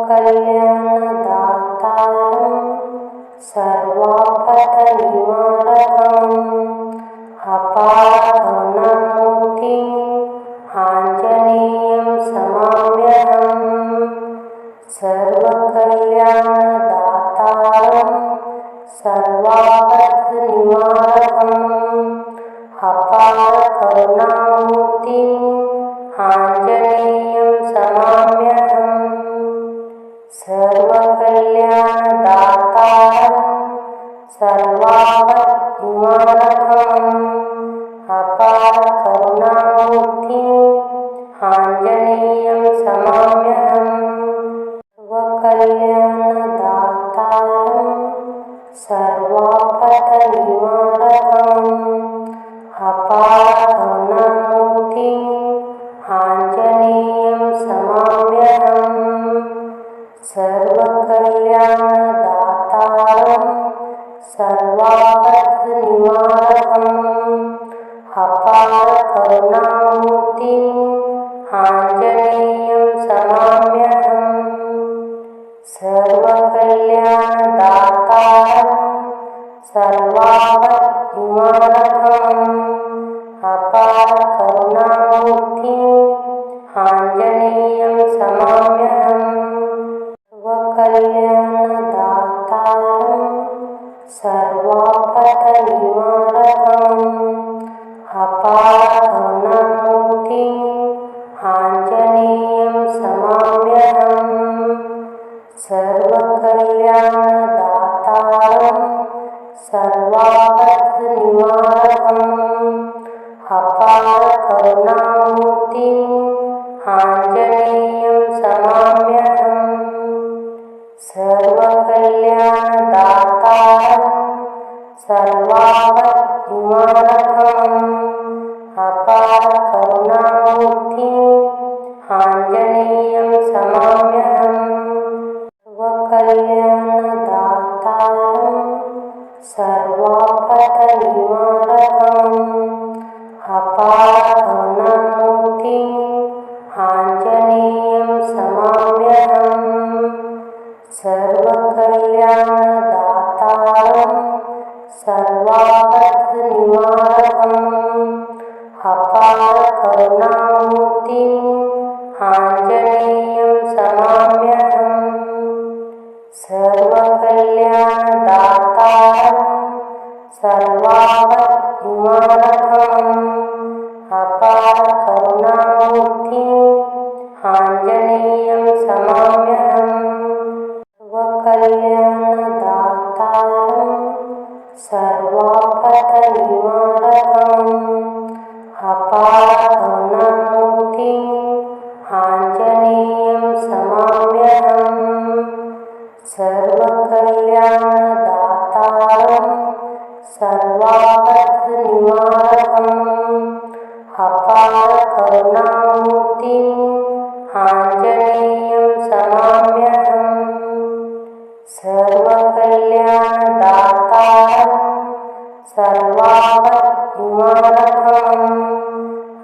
सर्वकल्याणदातारं सर्वापदनिवारकम् अपारकरुणामूर्तिं आञ्जनेयं नमाम्यहम्। सर्वकल्याणदातारं सर्वापदनिवारकम् अपारकरुणामूर्तिं आञ्जनेयं नमाम्यहम्। सर्वकल्याणदातारं सर्वापदनिवारकम् अपारकरुणामूर्तिं आञ्जनेयं नमाम्यहम्। सर्वकल्याणदातारं सर्वापदनिवारकम् अपारकरुणामूर्तिं आञ्जनेयं नमाम्यहम्। सर्वकल्याणदातारं सर्वापदनिवारकम् अपारकरुणामूर्तिं आञ्जनेयं नमाम्यहम्। सर्वकल्याणदातारं सर्वापदनिवारकम् अपारकरुणामूर्तिं आञ्जनेयं नमाम्यहम्। सर्वकल्याणदातारं सर्वापदनिवारकम् अपारकरुणामूर्तिं आञ्जनेयं नमाम्यहम्। सर्वकल्याणदातारं सर्वापदनिवारकम् अपारकरुणामूर्तिं आञ्जनेयं नमाम्यहम्। सर्वकल्याणदातारं सर्वापदनिवारकम् अपारकरुणामूर्तिं आञ्जनेयं नमाम्यहम्। सर्वकल्याणदातारं सर्वापदनिवारकम् अपारकरुणामूर्तिं आञ्जनेयं नमाम्यहम्। सर्वकल्याणदातारं सर्वापदनिवारकम् अपारकरुणामूर्तिं आञ्जनेयं नमाम्यहम्। सर्वकल्याणदातारं सर्वापदनिवारकम् अपारकरुणामूर्तिं आञ्जनेयं नमाम्यहम्। सर्वकल्याणदातारं सर्वापदनिवारकम् अपारकरुणामूर्तिं आञ्जनेयं नमाम्यहम्। सर्वकल्याणदातारं सर्वापदनिवारकम् अपारकरुणामूर्तिं आञ्जनेयं नमाम्यहम्। सर्वकल्याणदातारं सर्वापदनिवारकम्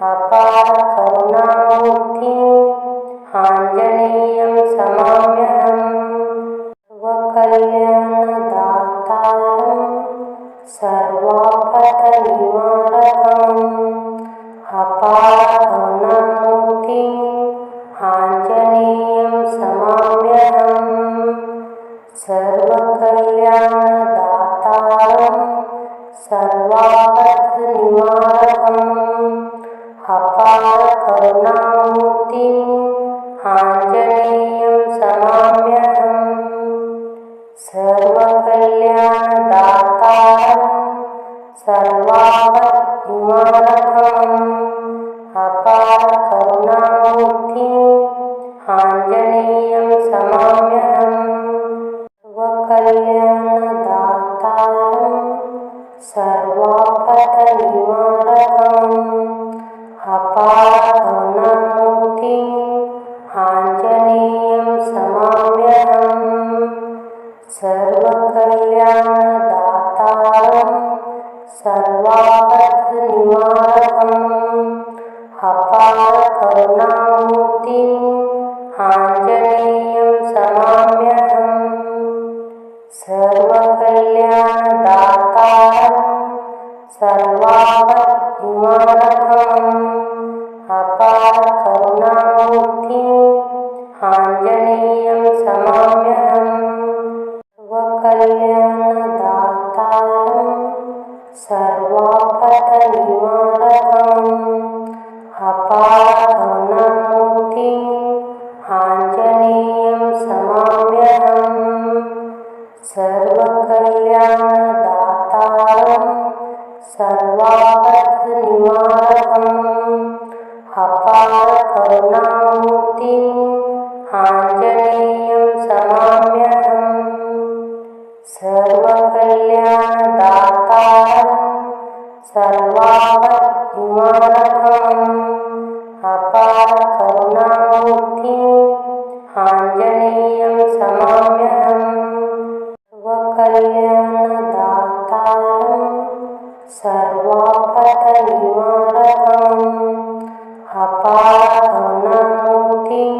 अपारकरुणामूर्तिं आञ्जनेयं नमाम्यहम्। सर्वकल्याणदातारं सर्वापदनिवारकम् अपारकरुणामूर्तिं आञ्जनेयं नमाम्यहम्। सर्वकल्याणदातारं सर्वापदनिवारकम् अपारकरुणामूर्तिं आञ्जनेयं नमाम्यहम्। सर्वकल्याणदातारं सर्वापदनिवारकम् अपारकरुणामूर्तिं आञ्जनेयं नमाम्यहम्। सर्वकल्याणदातारं सर्वापदनिवारकम् अपारकरुणामूर्तिं आञ्जनेयं नमाम्यहम्। सर्वकल्याणदातारं सर्वापदनिवारकम् अपारकरुणामूर्तिं आञ्जनेयं आञ्जनेयं समाम्यहम् सर्वकल्याणदातारं सर्वापदनिवारकम् अपारकरुणामूर्तिं आञ्जनेयं समाम्यहम् सर्वकल्याणदातारं सर्वापदनिवारकम् अपारकरुणामूर्तिं आञ्जनेयं समाम्यहम् सर्वकल्याणदातारं सर्वापद्निवारकम् अपारकरुणामूर्तिं आञ्जनेयं समाम्यहम् सर्वकल्याणदातारं सर्वापदनिवारकम् अपारकरुणामूर्तिं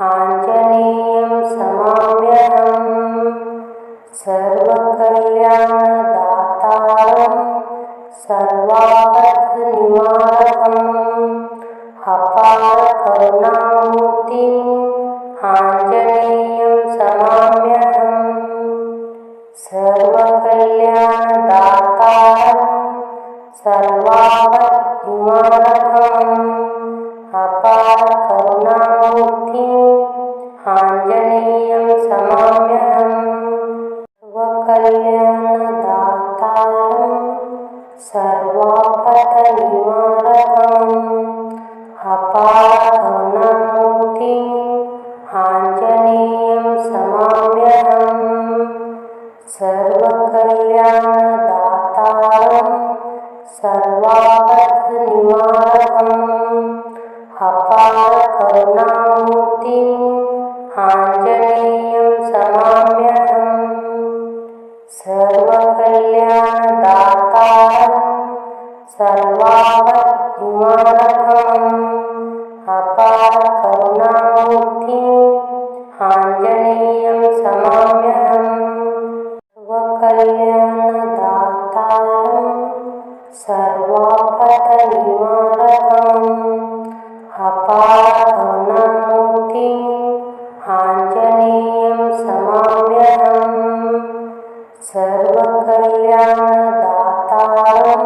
आञ्जनेयं समाम्यहम् सर्वकल्याणदातारं सर्वापदनिवारकम् अपारकरुणामूर्तिं आञ्जनेयं समाम्यहम् सर्वकल्याणदातारं सर्वापद्निवारकम् अपारकरुणामूर्तिं आञ्जनेयं समाम्यहम् सर्वकल्याणदातारं सर्वापदनिवारकम् अपारकरुणामूर्तिं आञ्जनेयं समाम्यहम् सर्वकल्याणदातारं सर्वापदनिवारकम् अपारकरुणामूर्तिं आञ्जनेयं समाम्यहम् सर्वकल्याणदातारं सर्वापद्निवारकम् अपारकरुणामूर्तिं आञ्जनेयं समाम्यहम् सर्वकल्याणदातारं सर्वापदनिवारकम् अपारकरुणामूर्तिं आञ्जनेयं समाम्यहम् सर्वकल्याणदातारं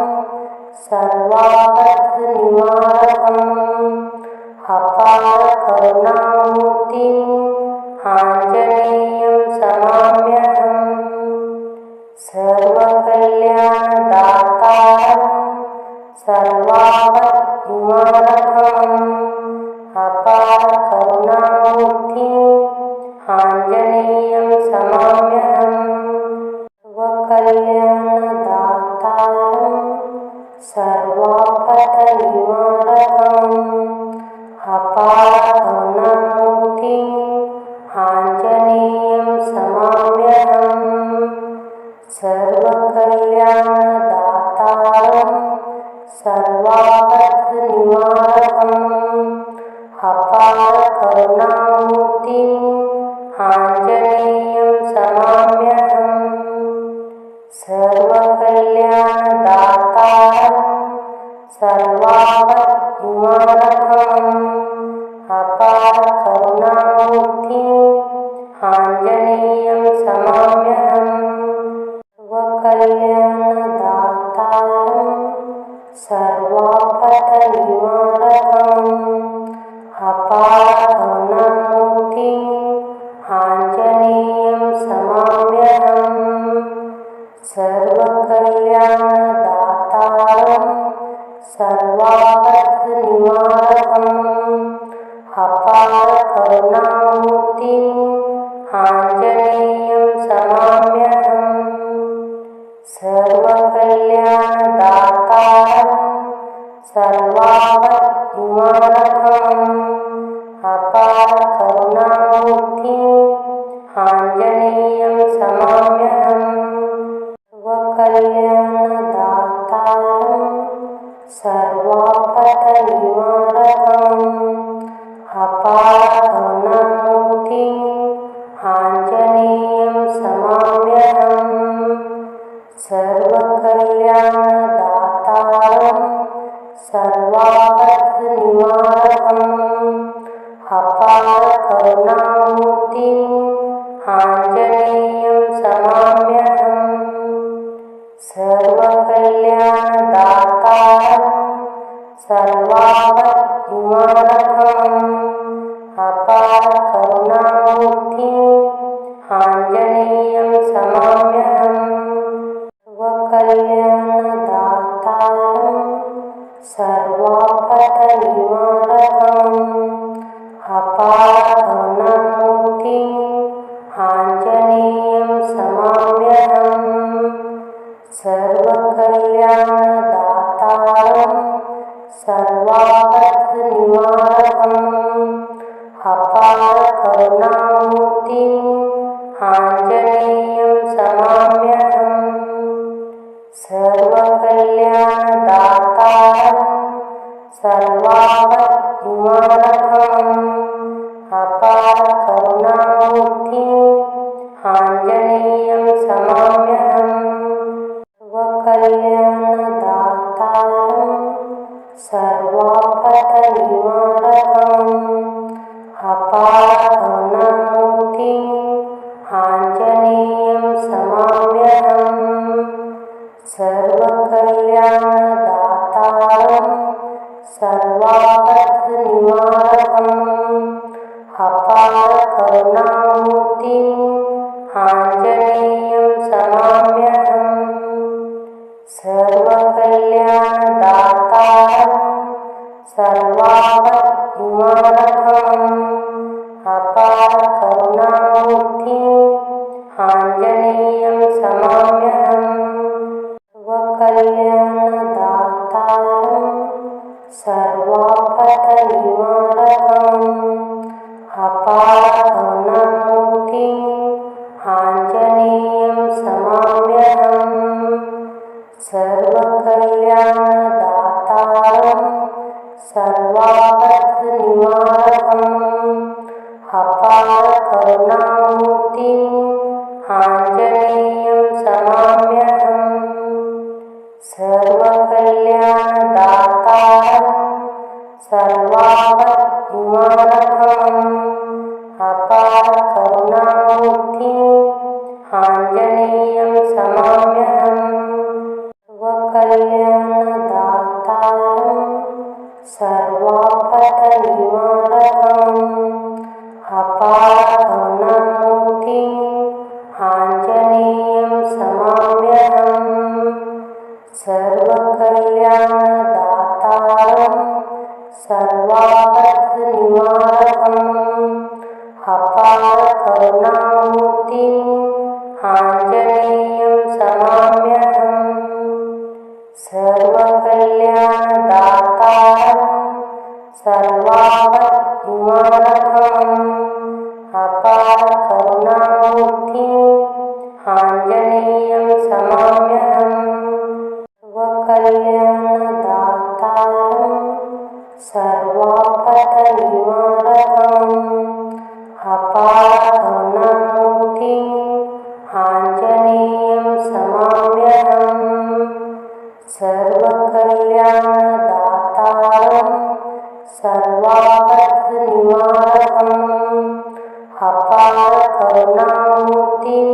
सर्वापदनिवारकम् अपारकरुणामूर्तिं आञ्जनेयं समाम्यहम् सर्वकल्याणदातारं सर्वापद्निवारकम् अपारकरुणामूर्तिं आञ्जनेयं समाम्यहम् सर्वकल्याणदातारं सर्वापदनिवारकम् अपारकरुणामूर्तिं आञ्जनेयं समाम्यहम् सर्वकल्याणदातारं सर्वापदनिवारकम् अपारकरुणामूर्तिं आञ्जनेयं समाम्यहम् सर्वकल्याणदातारं सर्वापद्निवारकम् अपारकरुणामूर्तिं आञ्जनेयं समाम्यहम् सर्वकल्याणदातारं सर्वापदनिवारकम् अपारकरुणामूर्तिं आञ्जनेयं समाम्यहम् सर्वकल्याणदातारं सर्वापदनिवारकम् अपारकरुणामूर्तिं आञ्जनेयं समाम्यहम् सर्वकल्याणदातारं सर्वापद्निवारकम् अपारकरुणामूर्तिं आञ्जनेयं समाम्यहम् सर्वकल्याणदातारं सर्वापदनिवारकम् अपारकरुणामूर्तिं आञ्जनेयं समाम्यहम् सर्वकल्याणदातारं सर्वापदनिवारकम् अपारकरुणामूर्तिं आञ्जनेयं नमाम्यहम् सर्वकल्याणदातारं सर्वापद्विनाशकम् अपार करुणामूर्तिं आञ्जनेयं नमाम्यहम् सर्वकल्याणदातारं सर्वापदनिवारकम् अपार करुणामूर्तिं आञ्जनेयं नमाम्यहम् सर्वकल्याणदातारं सर्वापदनिवारकम् अपार करुणामूर्तिं आञ्जनेयं नमाम्यहम् सर्वकल्याणदातारं सर्वापद्विनाशकम् अपार करुणामूर्तिं आञ्जनेयं नमाम्यहम् सर्वकल्याणदातारं सर्वापदनिवारकम् अपार करुणामूर्तिं आञ्जनेयं नमाम्यहम् सर्वकल्याणदातारं सर्वापदनिवारकम् अपार करुणामूर्तिं आञ्जनेयं नमाम्यहम् सर्वकल्याणदातारं सर्वापद्विनाशकम् अपार करुणामूर्तिं आञ्जनेयं नमाम्यहम् सर्वकल्याणदातारं सर्वापदनिवारकम् अपार करुणामूर्तिं आञ्जनेयं नमाम्यहम् सर्वकल्याणदातारं सर्वापदनिवारकम् अपार करुणामूर्तिं आञ्जनेयं नमाम्यहम् सर्वकल्याणदातारं सर्वापद्विनाशकम् अपार करुणामूर्तिं आञ्जनेयं नमाम्यहम् सर्वकल्याणदातारं सर्वापदनिवारकम् अपार करुणामूर्तिं आञ्जनेयं नमाम्यहम् सर्वकल्याणदातारं सर्वापदनिवारकम् अपार करुणामूर्तिं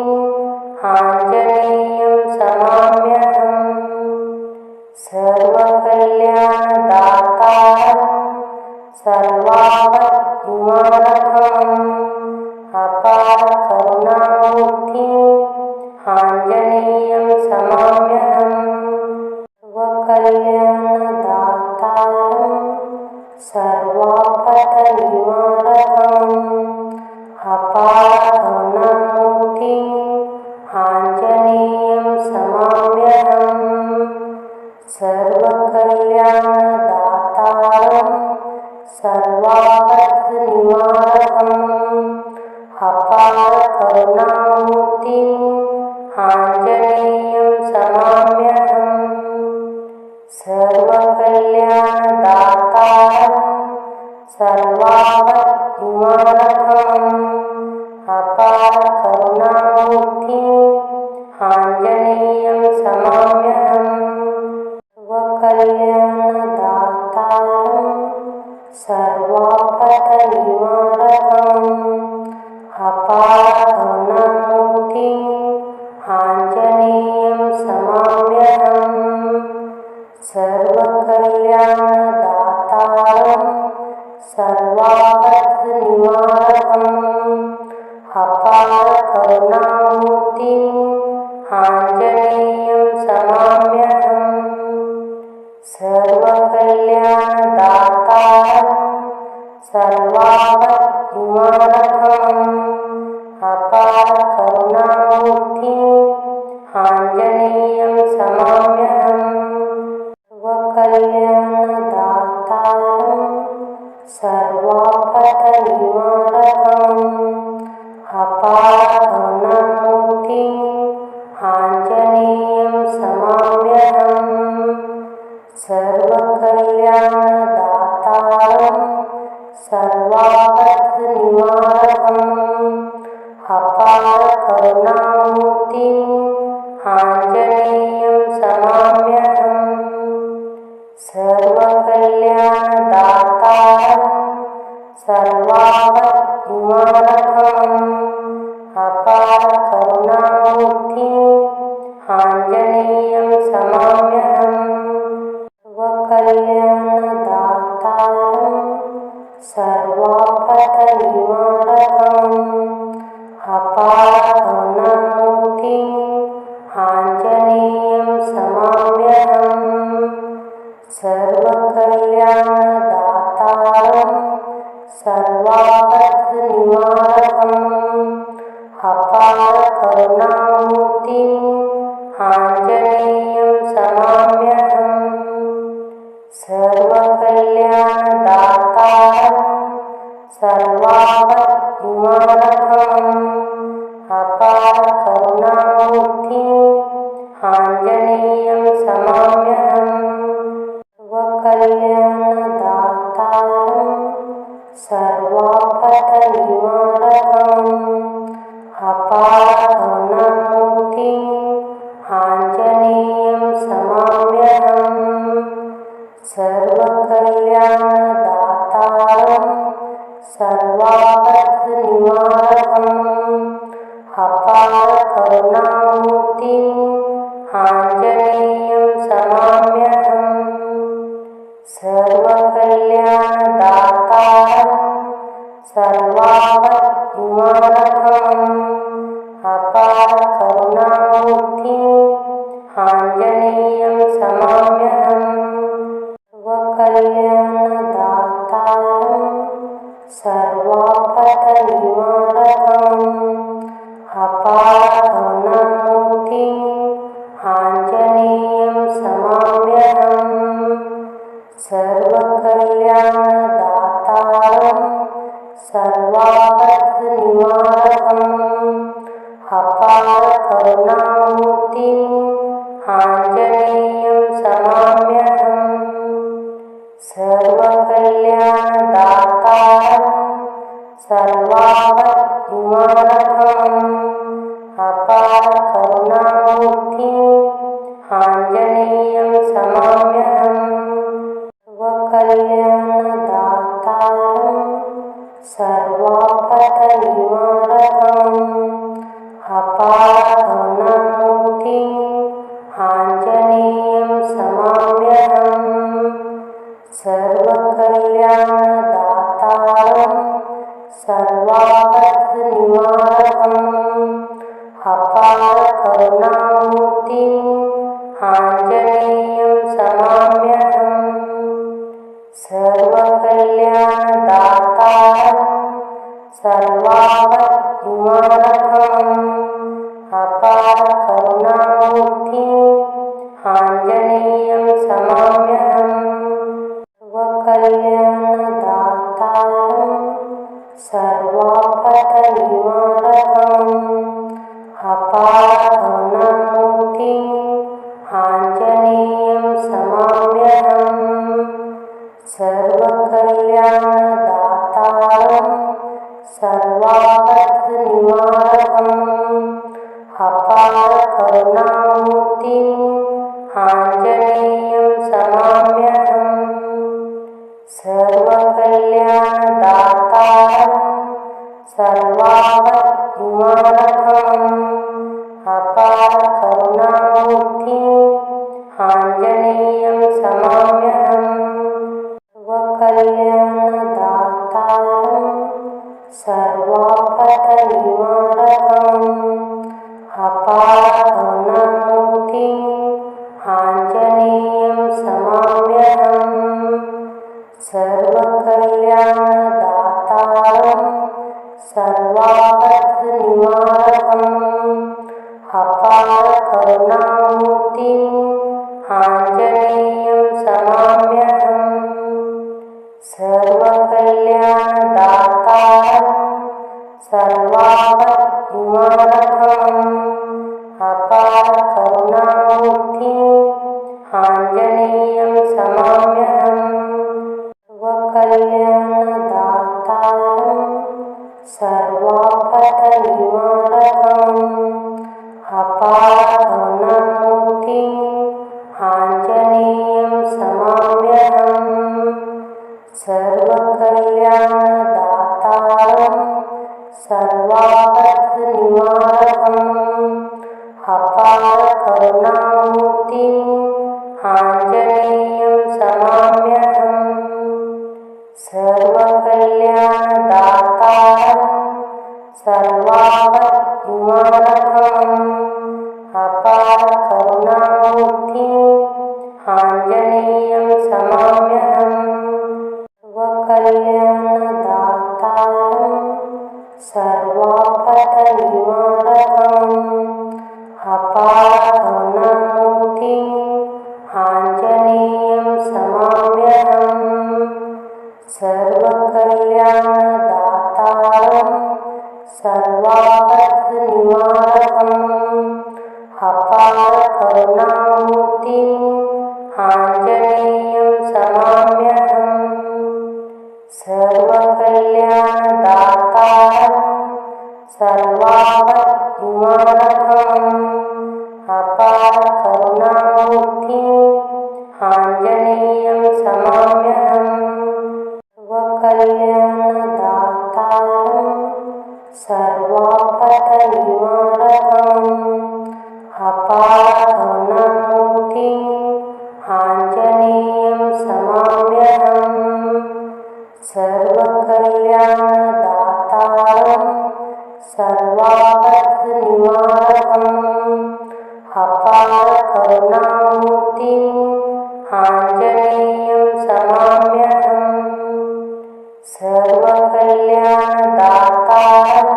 आञ्जनेयं नमाम्यहम् सर्वकल्याणदातारं सर्वापद्विनाशकम् अपार करुणामूर्तिं आञ्जनेयं नमाम्यहम् सर्वकल्याणदातारं सर्वापदनिवारकम् अपार करुणामूर्तिं आञ्जनेयं नमाम्यहम् सर्वकल्याणदातारं सर्वापदनिवारकम् अपार करुणामूर्तिं आञ्जनेयं नमाम्यहम् सर्वकल्याणदातारं सर्वापद्विनाशकम् अपार करुणामूर्तिं आञ्जनेयं नमाम्यहम् सर्वकल्याणदातारं सर्वापदनिवारकम् अपार करुणामूर्तिं आञ्जनेयं नमाम्यहम् सर्वकल्याणदातारं सर्वापदनिवारकम् अपार करुणामूर्तिं आञ्जनेयं नमाम्यहम् सर्वकल्याणदातारं सर्वापद्विनाशकम् अपार करुणामूर्तिं आञ्जनेयं नमाम्यहम् सर्वकल्याणदातारं सर्वापदनिवारकम् अपारकरुणामूर्तिं आञ्जनेयं समाम्यहम् सर्वकल्याणदातारं सर्वापत्निवारकम् अपारकरुणामूर्तिं आञ्जनेयं समाम्यहम् सर्वकल्याणदातारं सर्वापत्निवारकम् अपारकरुणामूर्तिं आञ्जनेयं समाम्यहम् सर्वकल्याणदातारं सर्वापत्निवारकम् अपारकरुणामूर्तिं आञ्जनेयं समाम्यहम् सर्वकल्याणदातारं सर्वापत्निवारकम् अपारकरुणामूर्तिं आञ्जनेयं समाम्यहम् सर्वकल्याणदातारं सर्वापत्निवारकम् अपारकरुणामूर्तिं आञ्जनेयं समाम्यहम् सर्वकल्याणदातारं सर्वापत्निवारकम् अपारकरुणामूर्तिं आञ्जनेयं समाम्यहम् सर्वकल्याणदातारं सर्वापत्निवारकम् अपारकरुणामूर्तिं आञ्जनेयं समाम्यहम् सर्वकल्याणदातारं सर्वापत्निवारकम् अपारकरुणामूर्तिं आञ्जनेयं समाम्यहम् सर्वकल्याणदातारं सर्वापत्निवारकम् अपारकरुणामूर्तिं आञ्जनेयं समाम्यहम् सर्वकल्याणदातारं सर्वापत्निवारकम् अपारकरुणामूर्तिं आञ्जनेयं समाम्यहम् सर्वकल्याणदातारं सर्वापत्निवारकम् अपारकरुणामूर्तिं आञ्जनेयं समाम्यहम् सर्वकल्याणदातारं सर्वापत्निवारकम् अपारकरुणामूर्तिं आञ्जनेयं समाम्यहम् सर्वकल्याणदातारं सर्वापत्निवारकम् अपारकरुणामूर्तिं आञ्जनेयं समाम्यहम् सर्वकल्याणदातारं सर्वापत्निवारकम् अपारकरुणामूर्तिं आञ्जनेयं समाम्यहम् सर्वकल्याणदातारं सर्वापत्निवारकम् अपारकरुणामूर्तिं आञ्जनेयं समाम्यहम् सर्वकल्याणदातारं सर्वापत्निवारकम् अपारकरुणामूर्तिं आञ्जनेयं समाम्यहम् सर्वकल्याणदातारं सर्वापत्निवारकम् अपारकरुणामूर्तिं आञ्जनेयं समाम्यहम् सर्वकल्याणदातारं सर्वापत्निवारकम् अपारकरुणामूर्तिं आञ्जनेयं समाम्यहम् सर्वकल्याणदातारं सर्वापत्निवारकम् अपारकरुणामूर्तिं आञ्जनेयं समाम्यहम् सर्वकल्याणदातारं सर्वापत्निवारकम् सर्वापद्निवारकम् अपारकरुणामूर्तिम् आञ्जनेयं नमाम्यहम् सर्वकल्याणदातारं सर्वापदनिवारकम् अपारकरुणामूर्तिम् आञ्जनेयं नमाम्यहम् सर्वकल्याणदातारं सर्वापदनिवारकम् अपारकरुणामूर्तिम् आञ्जनेयं नमाम्यहम् सर्वकल्याणदातारं सर्वापद्निवारकम् अपारकरुणामूर्तिम् आञ्जनेयं नमाम्यहम् सर्वकल्याणदातारं सर्वापदनिवारकम् अपारकरुणामूर्तिम् आञ्जनेयं नमाम्यहम् सर्वकल्याणदातारं सर्वापदनिवारकम् अपारकरुणामूर्तिम् आञ्जनेयं नमाम्यहम् सर्वकल्याणदातारं सर्वापद्निवारकम् अपारकरुणामूर्तिम् आञ्जनेयं नमाम्यहम् सर्वकल्याणदातारं सर्वापदनिवारकम् अपारकरुणामूर्तिम् आञ्जनेयं नमाम्यहम् सर्वकल्याणदातारं सर्वापदनिवारकम् अपारकरुणामूर्तिम् आञ्जनेयं नमाम्यहम् सर्वकल्याणदातारं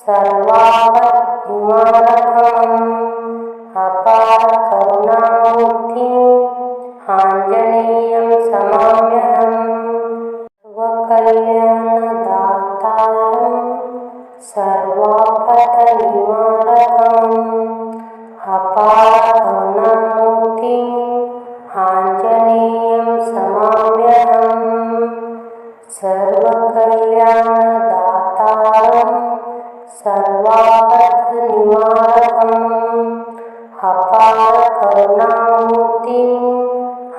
सर्वापद्निवारकम् अपारकरुणामूर्तिम् आञ्जनेयं नमाम्यहम् सर्वकल्याणदातारं सर्वापदनिवारकम् अपारकरुणामूर्तिम् आञ्जनेयं नमाम्यहम् सर्वकल्याणदातारं सर्वापदनिवारकम् अपारकरुणामूर्तिम्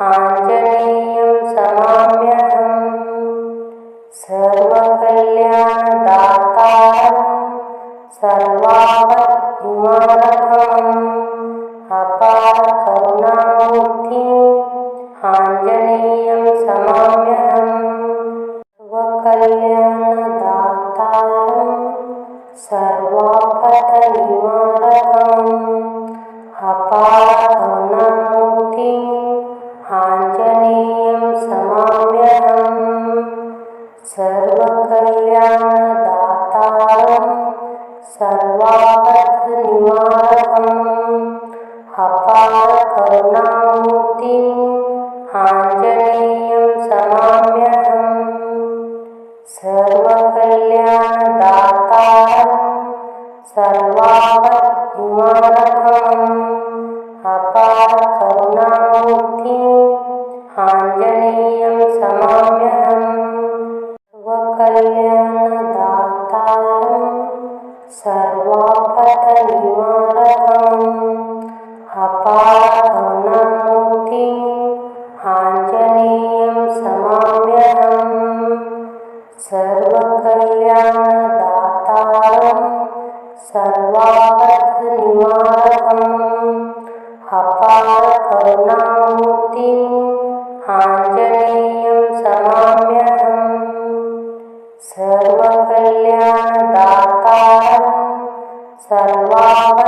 आञ्जनेयं नमाम्यहम् सर्वकल्याणदातारं सर्वापद्निवारकम् अपारकरुणामूर्तिम् आञ्जनेयं नमाम्यहम् सर्वकल्याणदातारं सर्वापदनिवारकम् अपारकरुणामूर्तिम् आञ्जनेयं नमाम्यहम् सर्वकल्याणदातारं सर्वापदनिवारकम् अपारकरुणामूर्तिम् आञ्जनेयं नमाम्यहम् सर्वकल्याणदातारं सर्वापद्निवारकम् अपारकरुणामूर्तिम् आञ्जनेयं नमाम्यहम् सर्वकल्याणदातारं सर्वापदनिवारकम् अपारकरुणामूर्तिम् आञ्जनेयं नमाम्यहम् सर्वकल्याणदातारं सर्वापदनिवारकम् अपारकरुणामूर्तिम् आञ्जनेयं नमाम्यहम् सर्वकल्याणदातारं सर्वापद्निवारकम्